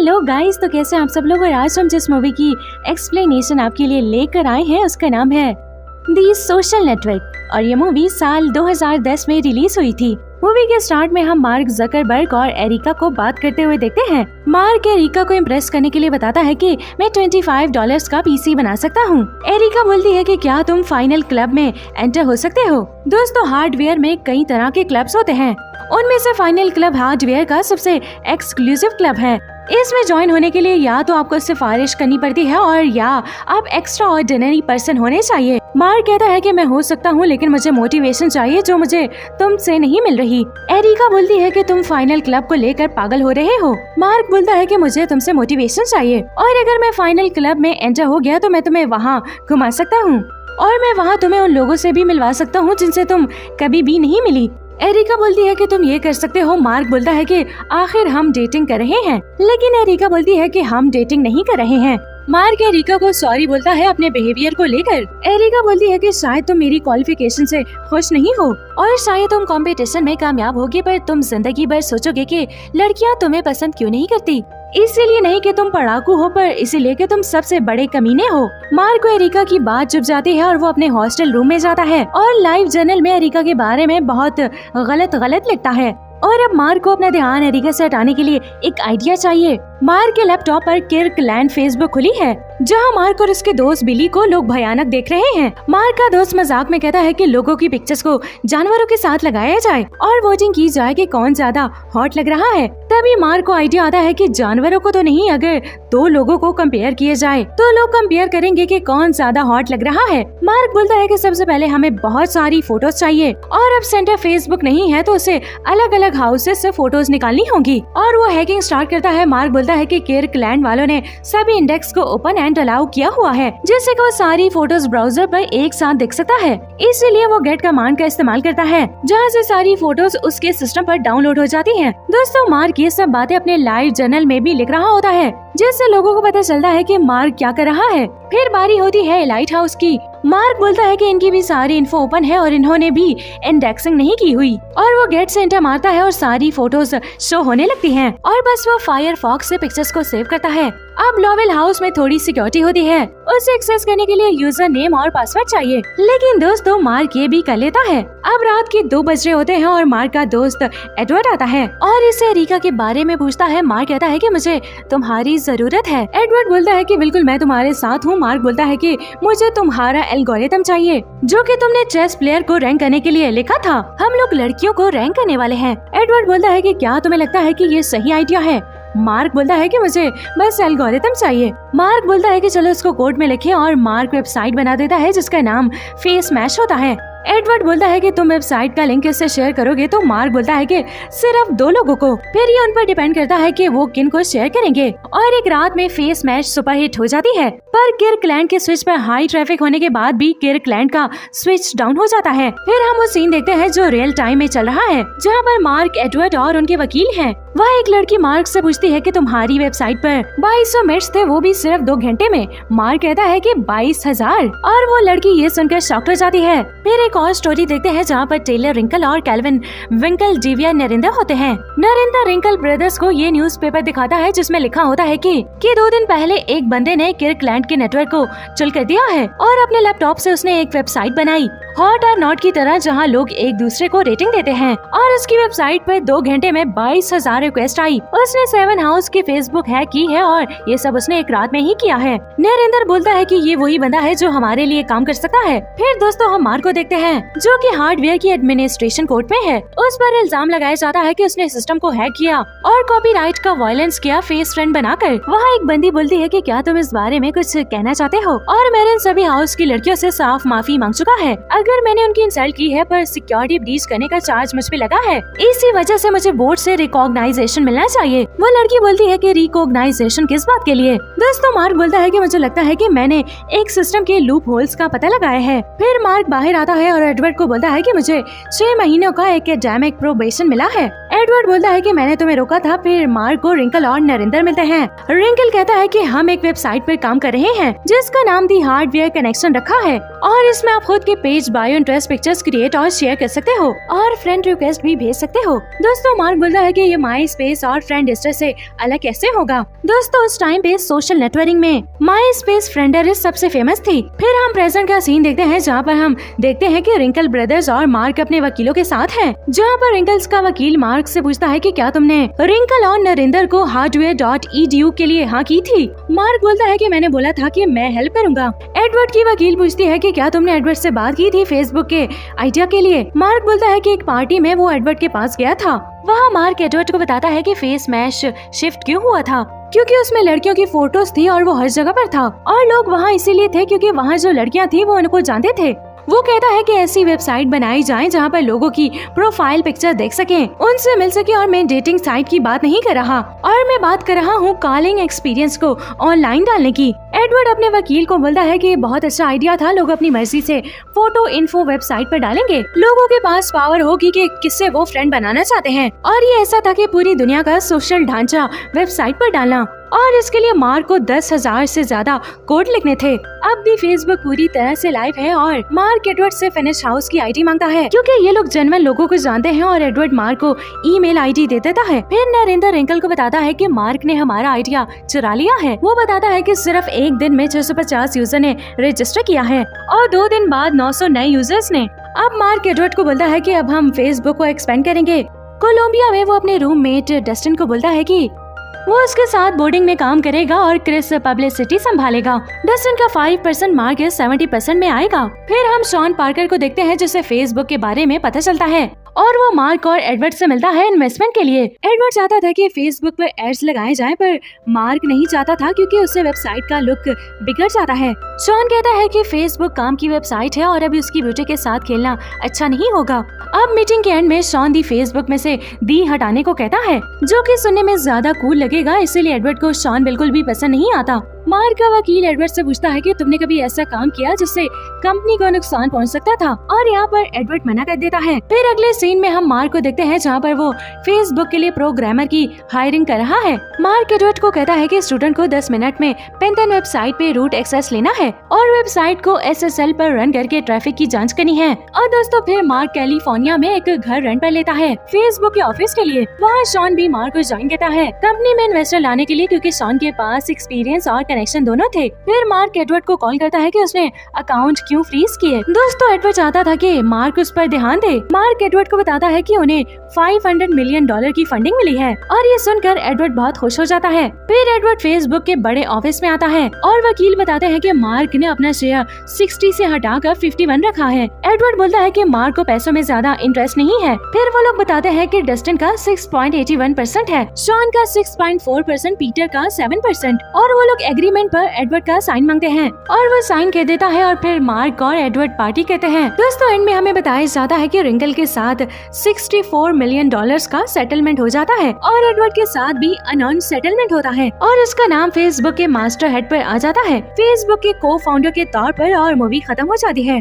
Hello guys, तो कैसे आप सब लोग। और आज हम जिस मूवी की एक्सप्लेनेशन आपके लिए लेकर आए हैं उसका नाम है दी सोशल नेटवर्क और ये मूवी साल 2010 में रिलीज हुई थी। मूवी के स्टार्ट में हम मार्क जकरबर्ग और एरिका को बात करते हुए देखते हैं। मार्क एरिका को इम्प्रेस करने के लिए बताता है कि मैं $25 का पीसी बना सकता हूँ। एरिका बोलती है कि क्या तुम फाइनल क्लब में एंटर हो सकते हो। दोस्तों, हार्डवेयर में कई तरह के क्लब्स होते हैं, उनमें से फाइनल क्लब हार्डवेयर का सबसे एक्सक्लूसिव क्लब है। इसमें ज्वाइन होने के लिए या तो आपको सिफारिश करनी पड़ती है और या आप एक्स्ट्रा ऑर्डिनरी पर्सन होने चाहिए। मार्क कहता है कि मैं हो सकता हूँ, लेकिन मुझे मोटिवेशन चाहिए जो मुझे तुमसे नहीं मिल रही। एरिका बोलती है कि तुम फाइनल क्लब को लेकर पागल हो रहे हो। मार्क बोलता है कि मुझे तुमसे मोटिवेशन चाहिए और अगर मैं फाइनल क्लब में एंटर हो गया तो मैं तुम्हें वहाँ घुमा सकता हूँ और मैं वहाँ तुम्हें उन लोगों से भी मिलवा सकता हूँ जिनसे तुम कभी भी नहीं मिली। एरिका बोलती है कि तुम ये कर सकते हो। मार्क बोलता है कि आखिर हम डेटिंग कर रहे हैं, लेकिन एरिका बोलती है कि हम डेटिंग नहीं कर रहे हैं। मार्क एरिका को सॉरी बोलता है अपने बिहेवियर को लेकर। एरिका बोलती है कि शायद तुम मेरी क्वालिफिकेशन से खुश नहीं हो और शायद तुम कंपटीशन में कामयाब होगे, पर तुम जिंदगी भर सोचोगे कि लड़कियां तुम्हें पसंद क्यों नहीं करती। इसीलिए नहीं कि तुम पढ़ाकू हो, पर इसीलिए कि तुम सबसे बड़े कमीने हो। मार्क को एरिका की बात चुप जाती है और वो अपने हॉस्टल रूम में जाता है और लाइव जर्नल में एरिका के बारे में बहुत गलत लिखता है। और अब मार्क को अपना ध्यान एरिका से हटाने के लिए एक आइडिया चाहिए। मार्क के लैपटॉप पर किर्कलैंड फेसबुक खुली है, जहां मार्क और उसके दोस्त बिली को लोग भयानक देख रहे हैं। मार्क का दोस्त मजाक में कहता है कि लोगों की पिक्चर्स को जानवरों के साथ लगाया जाए और वोटिंग की जाए कि कौन ज्यादा हॉट लग रहा है। तभी मार्क को आइडिया आता है कि जानवरों को तो नहीं, अगर दो लोगों को कंपेयर किए जाए तो लोग कंपेयर करेंगे कि कौन ज्यादा हॉट लग रहा है। मार्क बोलता है कि सबसे पहले हमें बहुत सारी फोटोज चाहिए और अब सेंटर फेसबुक नहीं है तो उसे अलग अलग हाउसेस से फोटोज निकालनी होगी और वो हैकिंग स्टार्ट करता है। मार्क बोलता है कि किर्कलैंड वालों ने सभी इंडेक्स को ओपन एंड अलाउ किया हुआ है, जिससे कि वो सारी फोटोज ब्राउजर पर एक साथ दिख सकता है। इसीलिए वो गेट कमांड का इस्तेमाल करता है, जहाँ से सारी फोटोज उसके सिस्टम पर डाउनलोड हो जाती हैं। दोस्तों, मार्क ये सब बातें अपने लाइव जर्नल में भी लिख रहा होता है, जिससे लोगों को पता चलता है कि मार्क क्या कर रहा है। फिर बारी होती है लाइट हाउस की। मार्क बोलता है कि इनकी भी सारी इन्फो ओपन है और इन्होंने भी इंडेक्सिंग नहीं की हुई और वो गेट से एंटर मारता है और सारी फोटोज शो होने लगती हैं और बस वो फायरफॉक्स से पिक्चर्स को सेव करता है। अब लॉवेल हाउस में थोड़ी सिक्योरिटी होती है, उसे एक्सेस करने के लिए यूजर नेम और पासवर्ड चाहिए, लेकिन दोस्तों मार्क ये भी कर लेता है। अब रात के 2 बज रहे होते हैं और मार्क का दोस्त एडवर्ड आता है और इससे एरिका के बारे में पूछता है। मार्क कहता है कि मुझे तुम्हारी जरूरत है। एडवर्ड बोलता है कि बिल्कुल मैं तुम्हारे साथ हूँ। मार्क बोलता है कि मुझे तुम्हारा एल्गोरिथम चाहिए जो कि तुमने चेस प्लेयर को रैंक करने के लिए लिखा था। हम लोग लड़कियों को रैंक करने वाले हैं। एडवर्ड बोलता है कि क्या तुम्हें लगता है कि ये सही आइडिया है। मार्क बोलता है कि मुझे बस एल्गोरिथम चाहिए। मार्क बोलता है कि चलो इसको कोड में लिखें और मार्क वेबसाइट बना देता है जिसका नाम फेस मैश होता है। एडवर्ड बोलता है कि तुम वेबसाइट का लिंक इससे शेयर करोगे, तो मार्क बोलता है कि सिर्फ 2 लोगों को। फिर ये उन पर डिपेंड करता है कि वो किन को शेयर करेंगे और एक रात में फेस मैच सुपरहिट हो जाती है। पर किर्कलैंड के स्विच पर हाई ट्रैफिक होने के बाद भी किर्कलैंड का स्विच डाउन हो जाता है। फिर हम वो सीन देखते हैं जो रियल टाइम में चल रहा है, जहाँ पर मार्क, एडवर्ड और उनके वकील हैं। वह एक लड़की मार्क से पूछती है कि तुम्हारी वेबसाइट पर 2200 मिनट्स थे, वो भी सिर्फ 2 घंटे में। मार्क कहता है कि 22,000 और वो लड़की ये सुनकर शॉक हो जाती है। फिर एक और स्टोरी देखते हैं जहाँ पर टेलर रिंकल और कैल्विन विंकल डिविया नरिंदा होते हैं। नरिंदा रिंकल ब्रदर्स को ये न्यूज़पेपर दिखाता है जिसमें लिखा होता है कि 2 दिन पहले एक बंदे ने किर्कलैंड के नेटवर्क को चुल कर दिया है और अपने लैपटॉप से उसने एक वेबसाइट बनाई हॉट और नॉट की तरह, जहाँ लोग एक दूसरे को रेटिंग देते हैं और उसकी वेबसाइट पर 2 घंटे में 22,000 रिक्वेस्ट आई। उसने 7 हाउस की फेसबुक हैक की है और ये सब उसने एक रात में ही किया है। नरेंद्र बोलता है कि ये वही बंदा है जो हमारे लिए काम कर सकता है। फिर दोस्तों हम मार्क को देखते हैं जो कि हार्डवेयर की एडमिनिस्ट्रेशन कोर्ट में है। उस पर इल्जाम लगाया जाता है कि उसने सिस्टम को हैक किया और कॉपीराइट का वायलेंस किया फेस फ्रेंड बनाकर। वहाँ एक बंदी बोलती है कि क्या तुम इस बारे में कुछ कहना चाहते हो, और मेरे सभी हाउस की लड़कियों से साफ माफी मांग चुका है अगर मैंने उनकी इंसल्ट की है, पर सिक्योरिटी ब्रीच करने का चार्ज मुझ पे लगा है, इसी वजह से मुझे बोर्ड से रिकॉग्नाइजेशन मिलना चाहिए। वो लड़की बोलती है कि रिकॉग्नाइजेशन किस बात के लिए। दोस्तों मार्क बोलता है कि मुझे लगता है कि मैंने एक सिस्टम के लूप होल्स का पता लगाया है। फिर मार्क बाहर आता है और एडवर्ड को बोलता है कि मुझे 6 महीनों का एकेडमिक प्रोबेशन मिला है। एडवर्ड बोलता है कि मैंने तुम्हें रोका था। फिर मार्क को रिंकल और नरिंदर मिलते हैं। रिंकल कहता है कि हम एक वेबसाइट पर काम कर रहे हैं जिसका नाम दी हार्डवेयर कनेक्शन रखा है और इसमें आप खुद के page bio interest pictures create और शेयर कर सकते हो और फ्रेंड रिक्वेस्ट भी भेज सकते हो। दोस्तों मार्क बोलता है कि ये माई स्पेस और फ्रेंडस्टर से अलग कैसे होगा। दोस्तों उस टाइम पे सोशल नेटवर्किंग में माई स्पेस फ्रेंडर सबसे फेमस थी। फिर हम प्रेजेंट का सीन देखते हैं जहाँ पर हम देखते हैं कि रिंकल ब्रदर्स और मार्क अपने वकीलों के साथ हैं, जहाँ पर रिंकल्स का वकील मार्क से पूछता है कि क्या तुमने रिंकल और नरेंद्र को hardware.edu के लिए हाँ की थी। मार्क बोलता है कि मैंने बोला था कि मैं हेल्प करूंगा। एडवर्ड की वकील पूछती है कि क्या तुमने एडवर्ड से बात की थी फेसबुक के आइडिया के लिए। मार्क बोलता है कि एक पार्टी में वो एडवर्ड के पास गया था। वहाँ मार्क एडवर्ड को बताता है कि फेस मैश शिफ्ट क्यों हुआ था, क्योंकि उसमें लड़कियों की फोटोज थी और वो हर जगह पर था और लोग वहाँ इसीलिए थे क्योंकि वहाँ जो लड़कियाँ थी वो उनको जानते थे। वो कहता है कि ऐसी वेबसाइट बनाई जाए जहाँ पर लोगों की प्रोफाइल पिक्चर देख सकें, उनसे मिल सके। और मैं डेटिंग साइट की बात नहीं कर रहा और मैं बात कर रहा हूँ कॉलिंग एक्सपीरियंस को ऑनलाइन डालने की। एडवर्ड अपने वकील को बोलता है कि ये बहुत अच्छा आइडिया था, लोग अपनी मर्जी से फोटो इन्फो वेबसाइट पर डालेंगे, लोगों के पास पावर होगी कि किससे वो फ्रेंड बनाना चाहते हैं। और ये ऐसा था कि पूरी दुनिया का सोशल ढांचा वेबसाइट पर डालना और इसके लिए मार्क को 10,000 से ज्यादा कोड लिखने थे। अब भी फेसबुक पूरी तरह से लाइव है और मार्क एडवर्ड से फिनिश हाउस की आईडी मांगता है क्योंकि ये लोग जनरल लोगों को जानते हैं और एडवर्ड मार्क को ईमेल आईडी दे देता है। फिर नरेंद्र रिंकल को बताता है कि मार्क ने हमारा आइडिया चुरा लिया है। वो बताता है कि सिर्फ एक दिन में 650 यूजर ने रजिस्टर किया है और 2 दिन बाद 900 नए यूजर्स ने। अब मार्क एडवर्ड को बोलता है कि अब हम फेसबुक को एक्सपेंड करेंगे। कोलंबिया में वो अपने रूममेट डस्टिन को बोलता है कि वो उसके साथ बोर्डिंग में काम करेगा और क्रिस पब्लिसिटी संभालेगा। डस्टिन का 5% मार्क 70% में आएगा। फिर हम शॉन पार्कर को देखते हैं जिसे फेसबुक के बारे में पता चलता है और वो मार्क और एडवर्ड से मिलता है इन्वेस्टमेंट के लिए। एडवर्ड चाहता था कि फेसबुक पर एड्स लगाए जाएं, पर मार्क नहीं चाहता था क्योंकि उससे वेबसाइट का लुक बिगड़ जाता है। शॉन कहता है कि फेसबुक काम की वेबसाइट है और अभी उसकी ब्यूटी के साथ खेलना अच्छा नहीं होगा। अब मीटिंग के एंड में शॉन दी फेसबुक में से दी हटाने को कहता है, जो कि सुनने में ज्यादा कूल लगेगा, इसीलिए एडवर्ड को शॉन बिल्कुल भी पसंद नहीं आता। मार्क का वकील एडवर्ड से पूछता है कि तुमने कभी ऐसा काम किया जिससे कंपनी को नुकसान पहुंच सकता था, और यहाँ पर एडवर्ड मना कर देता है। फिर अगले सीन में हम मार्क को देखते हैं जहाँ पर वो फेसबुक के लिए प्रोग्रामर की हायरिंग कर रहा है। मार्क एडवर्ड को कहता है कि स्टूडेंट को 10 मिनट में पेंटन वेबसाइट पे रूट एक्सेस लेना है और वेबसाइट को SSL पर रन करके ट्रैफिक की जाँच करनी है। और दोस्तों फिर मार्क कैलिफोर्निया में एक घर रेंट पर लेता है फेसबुक के ऑफिस के लिए। वहाँ शॉन भी मार्क को ज्वाइन करता है कंपनी में इन्वेस्टर लाने के लिए, क्योंकि शॉन के पास एक्सपीरियंस और कनेक्शन दोनों थे। फिर मार्क एडवर्ड को कॉल करता है कि उसने अकाउंट क्यों फ्रीज किए। दोस्तों एडवर्ड चाहता था कि मार्क उस पर ध्यान दे। मार्क एडवर्ड को बताता है कि उन्हें $500 मिलियन की फंडिंग मिली है और ये सुनकर एडवर्ड बहुत खुश हो जाता है। फिर एडवर्ड फेसबुक के बड़े ऑफिस में आता है और वकील बताते हैं कि मार्क ने अपना शेयर 60 से हटाकर 51 रखा है। एडवर्ड बोलता है कि मार्क को पैसों में ज्यादा इंटरेस्ट नहीं है। फिर वो लोग बताते हैं कि डस्टिन का 6.81% है, शॉन का 6.4%, पीटर का 7% और वो लोग एग्रीमेंट पर एडवर्ड का साइन मांगते हैं और वो साइन कर देता है और फिर मार्क और एडवर्ड पार्टी कहते हैं। दोस्तों एंड में हमें बताया जाता है कि रिंकल के साथ $64 मिलियन का सेटलमेंट हो जाता है और एडवर्ड के साथ भी अनाउंस सेटलमेंट होता है और उसका नाम फेसबुक के मास्टर हेड पर आ जाता है, फेसबुक के को फाउंडर के तौर पर, और मूवी खत्म हो जाती है।